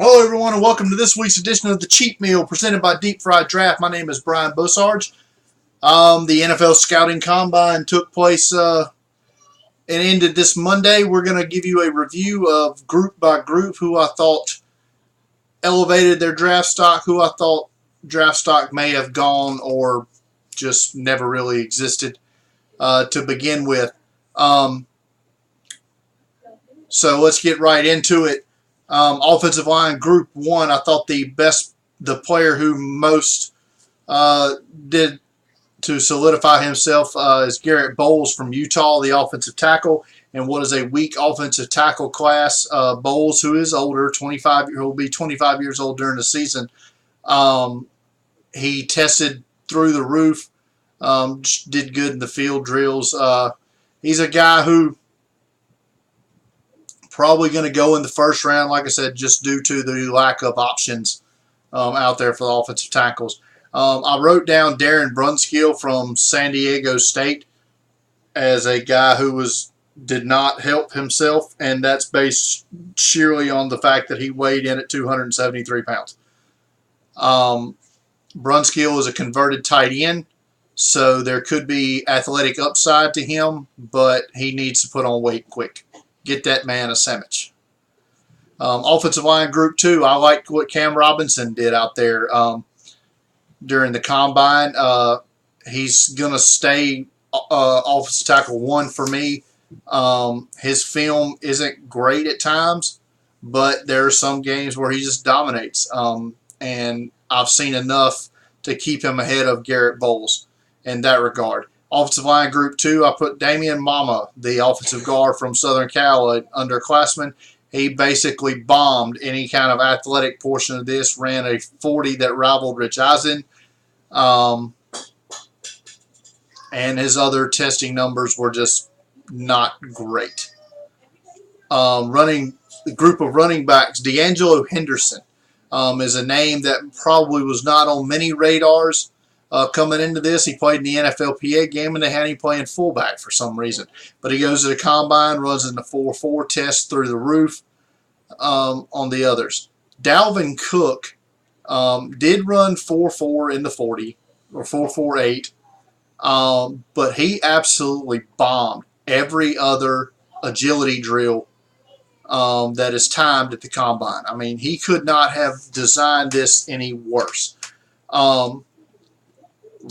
Hello, everyone, and welcome to this week's edition of the Cheat Meal presented by Deep Fried Draft. My name is Brian Bosarge. The NFL Scouting Combine took place and ended this Monday. We're going to give you a review of group by group who I thought elevated their draft stock, who I thought draft stock may have gone or just never really existed to begin with. So let's get right into it. Offensive line group one, I thought the player who most did to solidify himself is Garrett Bowles from Utah, the offensive tackle, and what is a weak offensive tackle class. Bowles, who is older, will be 25 years old during the season. He tested through the roof, did good in the field drills. He's a guy who probably going to go in the first round, like I said, just due to the lack of options out there for the offensive tackles. I wrote down Darren Brunskill from San Diego State as a guy who did not help himself, and that's based sheerly on the fact that he weighed in at 273 pounds. Brunskill is a converted tight end, so there could be athletic upside to him, but he needs to put on weight quick. Get that man a sandwich. Offensive line group two, I liked what Cam Robinson did out there during the combine. He's going to stay offensive tackle one for me. His film isn't great at times, but there are some games where he just dominates. And I've seen enough to keep him ahead of Garrett Bowles in that regard. Offensive line group two, I put Damian Mama, the offensive guard from Southern Cal, underclassman. He basically bombed any kind of athletic portion of this, ran a 40 that rivaled Rich Eisen. And his other testing numbers were just not great. The group of running backs, D'Angelo Henderson is a name that probably was not on many radars. Coming into this, he played in the NFLPA game, and they had him playing fullback for some reason. But he goes to the combine, runs in the 4.4 test through the roof on the others. Dalvin Cook did run 4.4 in the 40, or 4.48, but he absolutely bombed every other agility drill that is timed at the combine. I mean, he could not have designed this any worse.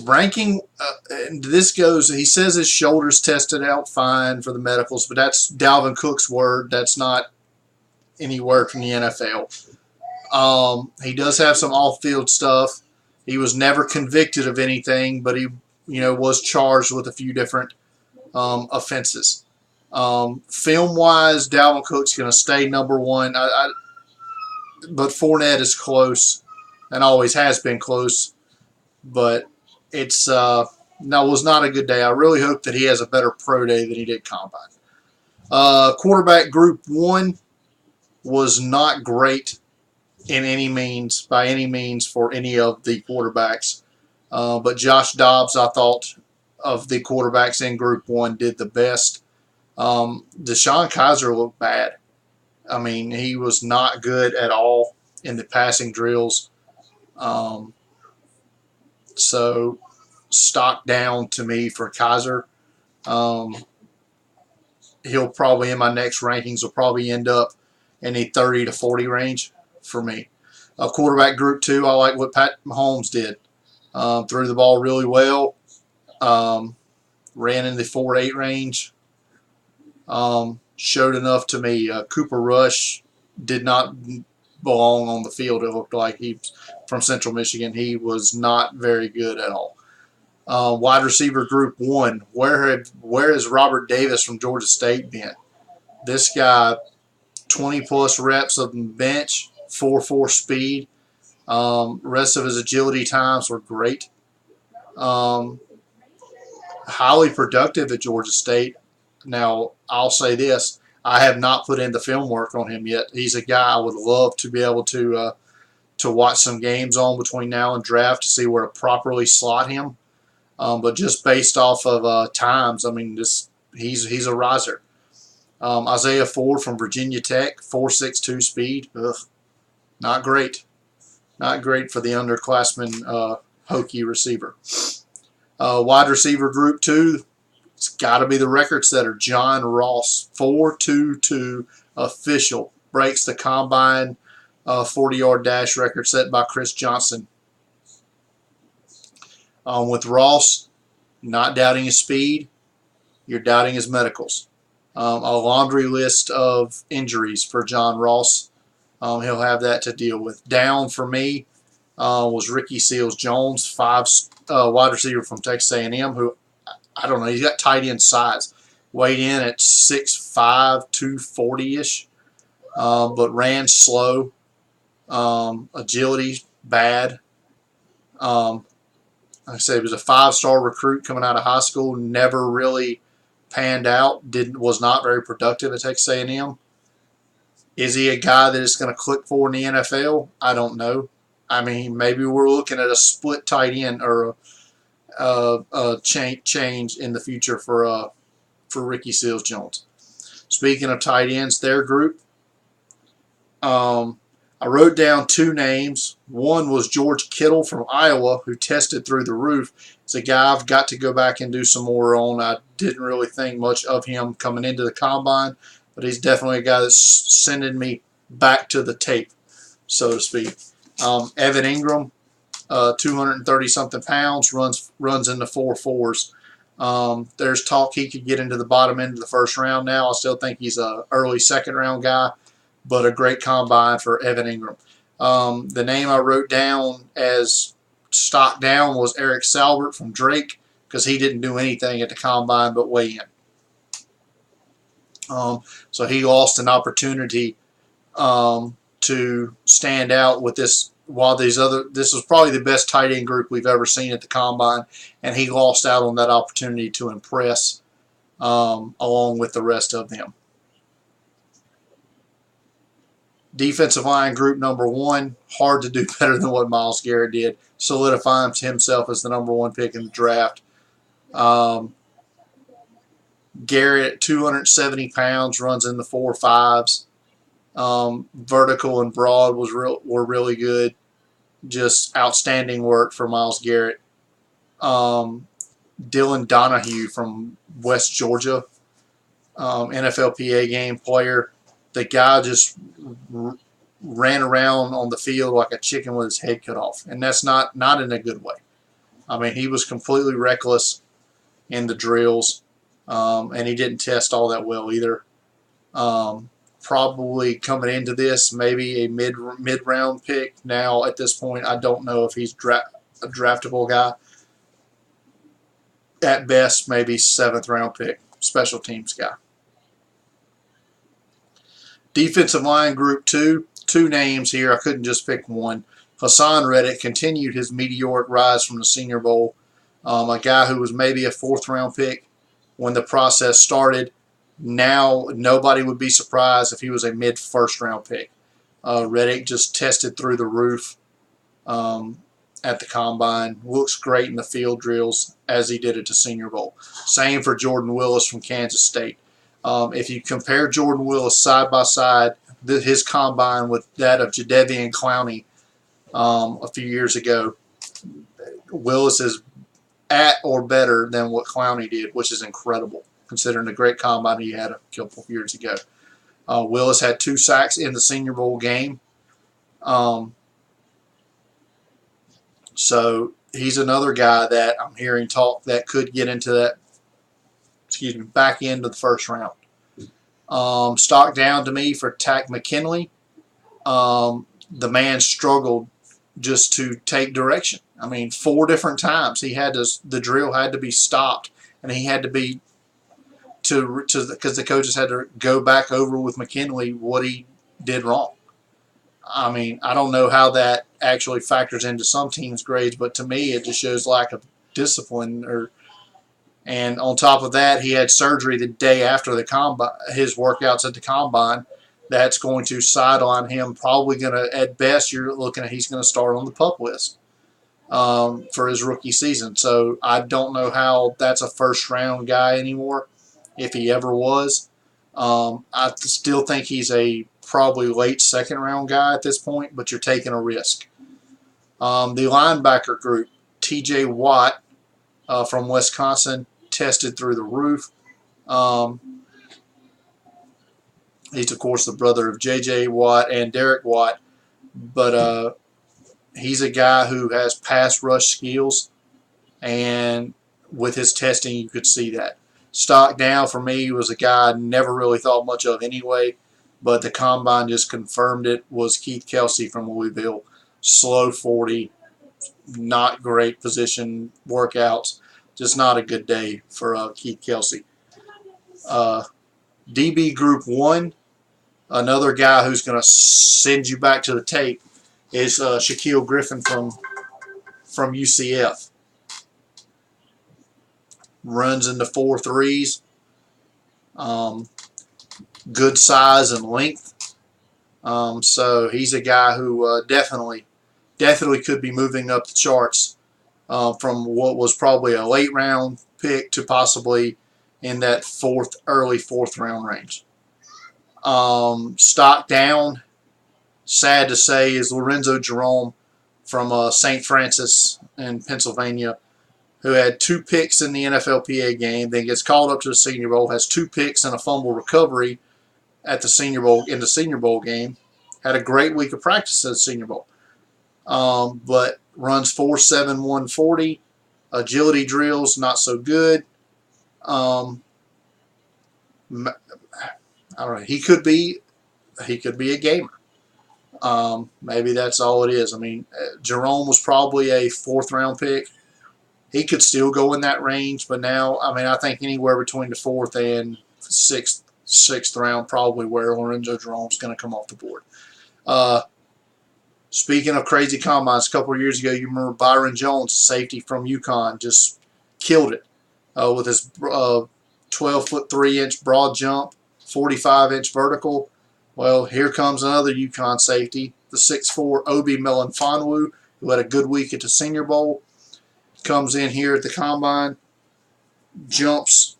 Ranking, this goes, he says his shoulders tested out fine for the medicals, but that's Dalvin Cook's word. That's not any word from the NFL. He does have some off-field stuff. He was never convicted of anything, but he, was charged with a few different offenses. Film-wise, Dalvin Cook's going to stay number one, but Fournette is close and always has been close, but was not a good day. I really hope that he has a better pro day than he did combine. Quarterback group one was not great by any means for any of the quarterbacks. But Josh Dobbs, I thought, of the quarterbacks in group one, did the best. Deshaun Kaiser looked bad. I mean, he was not good at all in the passing drills. So, stock down to me for Kaiser. He'll probably, in my next rankings, will probably end up in the 30 to 40 range for me. Quarterback group two, I like what Pat Mahomes did. Threw the ball really well. Ran in the 4.8 range. Showed enough to me. Cooper Rush did not belong on the field. It looked like he's from Central Michigan. He was not very good at all. Wide receiver group one. Where has Robert Davis from Georgia State been? This guy, 20 plus reps of the bench, 4.4 speed. Rest of his agility times were great. Highly productive at Georgia State. Now, I'll say this. I have not put in the film work on him yet. He's a guy I would love to be able to watch some games on between now and draft to see where to properly slot him. But just based off of times, I mean, he's a riser. Isaiah Ford from Virginia Tech, 4.62 speed. Ugh. Not great. Not great for the underclassman Hokie receiver. Wide receiver group 2, it's got to be the record setter, John Ross. 4.22 official. Breaks the combine 40-yard dash record set by Chris Johnson. With Ross, not doubting his speed, you're doubting his medicals. A laundry list of injuries for John Ross. He'll have that to deal with. Down for me was Ricky Seals-Jones, wide receiver from Texas A&M, who, I don't know, he's got tight end size. Weighed in at 6'5", 240-ish, but ran slow. Agility, bad. Like I said, he was a 5-star recruit coming out of high school, never really panned out, was not very productive at Texas A&M. Is he a guy that is going to click for in the NFL? I don't know. I mean, maybe we're looking at a split tight end or a change in the future for Ricky Seals-Jones. Speaking of tight ends, their group, I wrote down 2 names. One was George Kittle from Iowa, who tested through the roof. It's a guy I've got to go back and do some more on. I didn't really think much of him coming into the combine, but he's definitely a guy that's sending me back to the tape, so to speak. Evan Ingram, 230-something pounds, runs in the 4.4s. There's talk he could get into the bottom end of the first round now. I still think he's an early second-round guy, but a great combine for Evan Ingram. The name I wrote down as stock down was Eric Salbert from Drake, because he didn't do anything at the combine but weigh in. So he lost an opportunity to stand out with this. While this was probably the best tight end group we've ever seen at the combine, and he lost out on that opportunity to impress along with the rest of them. Defensive line group number 1, hard to do better than what Myles Garrett did. Solidifying himself as the number 1 pick in the draft. Garrett, 270 pounds, runs in the 4.5s. Vertical and broad were really good. Just outstanding work for Myles Garrett. Dylan Donahue from West Georgia, NFLPA game player. The guy just ran around on the field like a chicken with his head cut off, and that's not in a good way. I mean, he was completely reckless in the drills, and he didn't test all that well either. Probably coming into this, maybe a mid-round pick. Now, at this point, I don't know if he's a draftable guy. At best, maybe 7th-round pick, special teams guy. Defensive line group 2, 2 names here. I couldn't just pick one. Hassan Reddick continued his meteoric rise from the Senior Bowl. A guy who was maybe a 4th-round pick when the process started. Now, nobody would be surprised if he was a mid-first-round pick. Reddick just tested through the roof at the combine. Looks great in the field drills as he did at the Senior Bowl. Same for Jordan Willis from Kansas State. If you compare Jordan Willis side by side, his combine with that of Jadeveon Clowney a few years ago, Willis is at or better than what Clowney did, which is incredible considering the great combine he had a couple of years ago. Willis had 2 sacks in the Senior Bowl game. So he's another guy that I'm hearing talk that could get into that, back end of the first round. Stock down to me for Tack McKinley. The man struggled just to take direction. I mean, 4 different times the drill had to be stopped, and he had to be because the coaches had to go back over with McKinley what he did wrong. I mean, I don't know how that actually factors into some teams' grades, but to me, it just shows lack of discipline. And on top of that, he had surgery the day after the combine, his workouts at the combine. That's going to sideline him. Probably going to, at best, you're looking at he's going to start on the PUP list for his rookie season. So I don't know how that's a first-round guy anymore, if he ever was. I still think he's a probably late second round guy at this point, but you're taking a risk. The linebacker group, T.J. Watt from Wisconsin, tested through the roof. He's, of course, the brother of J.J. Watt and Derek Watt, but he's a guy who has pass rush skills, and with his testing, you could see that. Stock down for me was a guy I never really thought much of anyway, but the combine just confirmed it, was Keith Kelsey from Louisville. Slow 40, not great position workouts, just not a good day for Keith Kelsey. DB Group 1, another guy who's going to send you back to the tape, is Shaquille Griffin from UCF. Runs into 4.3s. Good size and length. So he's a guy who definitely could be moving up the charts from what was probably a late round pick to possibly in that early fourth round range. Stock down, sad to say, is Lorenzo Jerome from St. Francis in Pennsylvania, who had 2 picks in the NFLPA game, then gets called up to the Senior Bowl, has 2 picks and a fumble recovery at the Senior Bowl game. Had a great week of practice at the Senior Bowl, but runs 4.7 140. Agility drills not so good. I don't know. He could be a gamer. Maybe that's all it is. I mean, Jerome was probably a 4th round pick. He could still go in that range, but now, I mean, I think anywhere between the 4th and 6th round, probably where Lorenzo Jerome's going to come off the board. Speaking of crazy combines, a couple of years ago, you remember Byron Jones, safety from UConn, just killed it with his 12-foot 3-inch broad jump, 45-inch vertical. Well, here comes another UConn safety, the 6'4" Obi Melifonwu, who had a good week at the Senior Bowl. Comes in here at the combine, jumps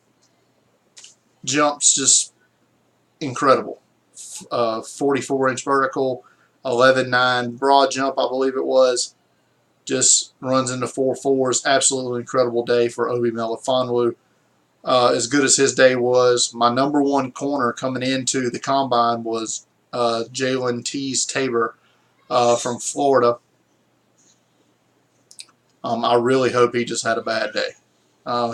just incredible. 44-inch vertical, 11.9 broad jump, I believe it was. Just runs into 4.4s. Absolutely incredible day for Obi Melifonwu. As good as his day was, my number 1 corner coming into the combine was Jalen Tabor from Florida. I really hope he just had a bad day.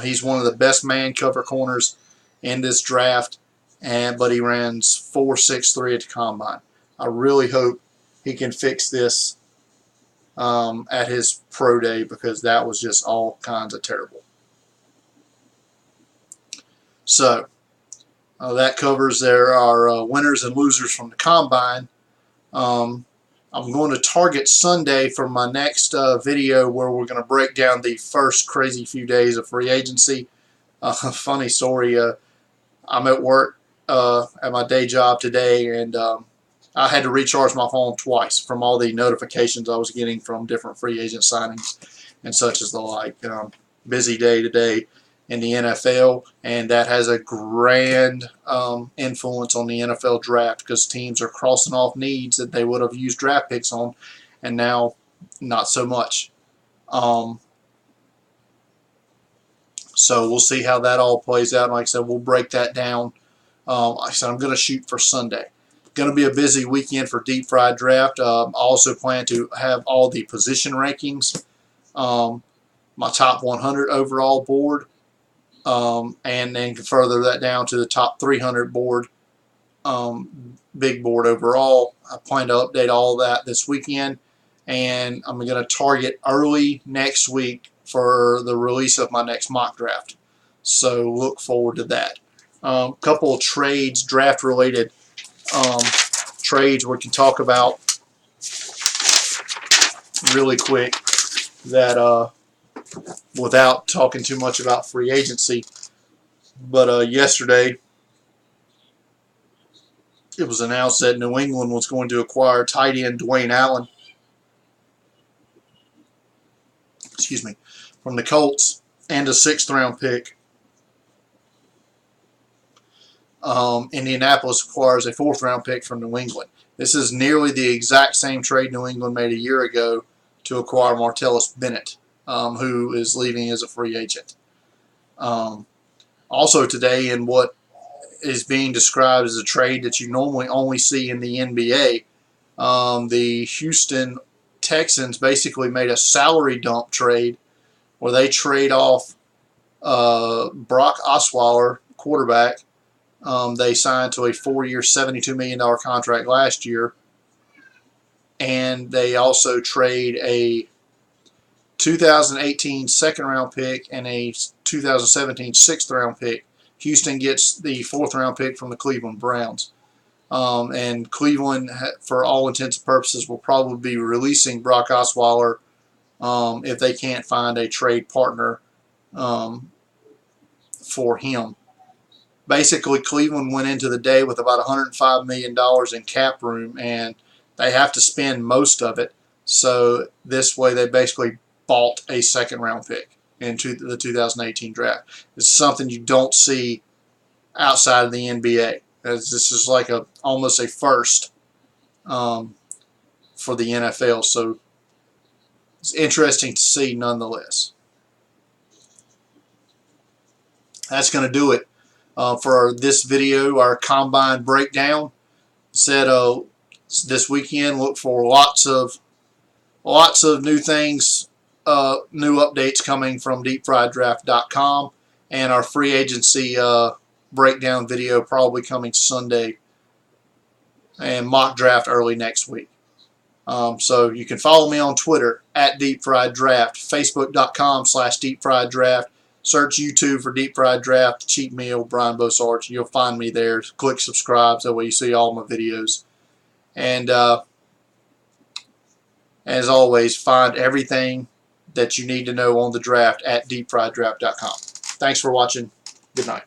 He's one of the best man cover corners in this draft, but he ran 4.63 at the combine. I really hope he can fix this at his pro day, because that was just all kinds of terrible. So that covers our winners and losers from the combine. I'm going to target Sunday for my next video, where we're going to break down the first crazy few days of free agency. Funny story, I'm at work at my day job today, and I had to recharge my phone twice from all the notifications I was getting from different free agent signings and such as the like. Busy day today in the NFL, and that has a grand influence on the NFL draft, because teams are crossing off needs that they would have used draft picks on, and now not so much. So we'll see how that all plays out. Like I said, we'll break that down. Like I said, I'm going to shoot for Sunday. Going to be a busy weekend for Deep Fried Draft. I also plan to have all the position rankings, my top 100 overall board, and then further that down to the top 300 board, big board overall. I plan to update all that this weekend, and I'm going to target early next week for the release of my next mock draft. So look forward to that. Couple of trades, draft related trades we can talk about really quick, that without talking too much about free agency. But yesterday it was announced that New England was going to acquire tight end Dwayne Allen, from the Colts, and a 6th round pick. Indianapolis acquires a 4th round pick from New England. This is nearly the exact same trade New England made a year ago to acquire Martellus Bennett, who is leaving as a free agent. Also today, in what is being described as a trade that you normally only see in the NBA, the Houston Texans basically made a salary dump trade where they trade off Brock Osweiler, quarterback. They signed to a 4-year, $72 million contract last year. And they also trade a 2018 second-round pick and a 2017 6th-round pick. Houston gets the 4th-round pick from the Cleveland Browns. And Cleveland, for all intents and purposes, will probably be releasing Brock Osweiler if they can't find a trade partner for him. Basically, Cleveland went into the day with about $105 million in cap room, and they have to spend most of it. So this way, they basically bought a 2nd-round pick into the 2018 draft. It's something you don't see outside of the NBA. This is like almost a first for the NFL. So it's interesting to see nonetheless. That's going to do it for this video, our combine breakdown. Said this weekend, look for lots of new things, new updates coming from deepfrieddraft.com, and our free agency breakdown video probably coming Sunday, and mock draft early next week. So you can follow me on Twitter at deepfrieddraft, facebook.com/deepfrieddraft. Search YouTube for Deep Fried Draft, Cheat Meal, Brian Bosarge. You'll find me there. Click subscribe so that way you see all my videos. And as always, find everything that you need to know on the draft at deepfrieddraft.com. Thanks for watching. Good night.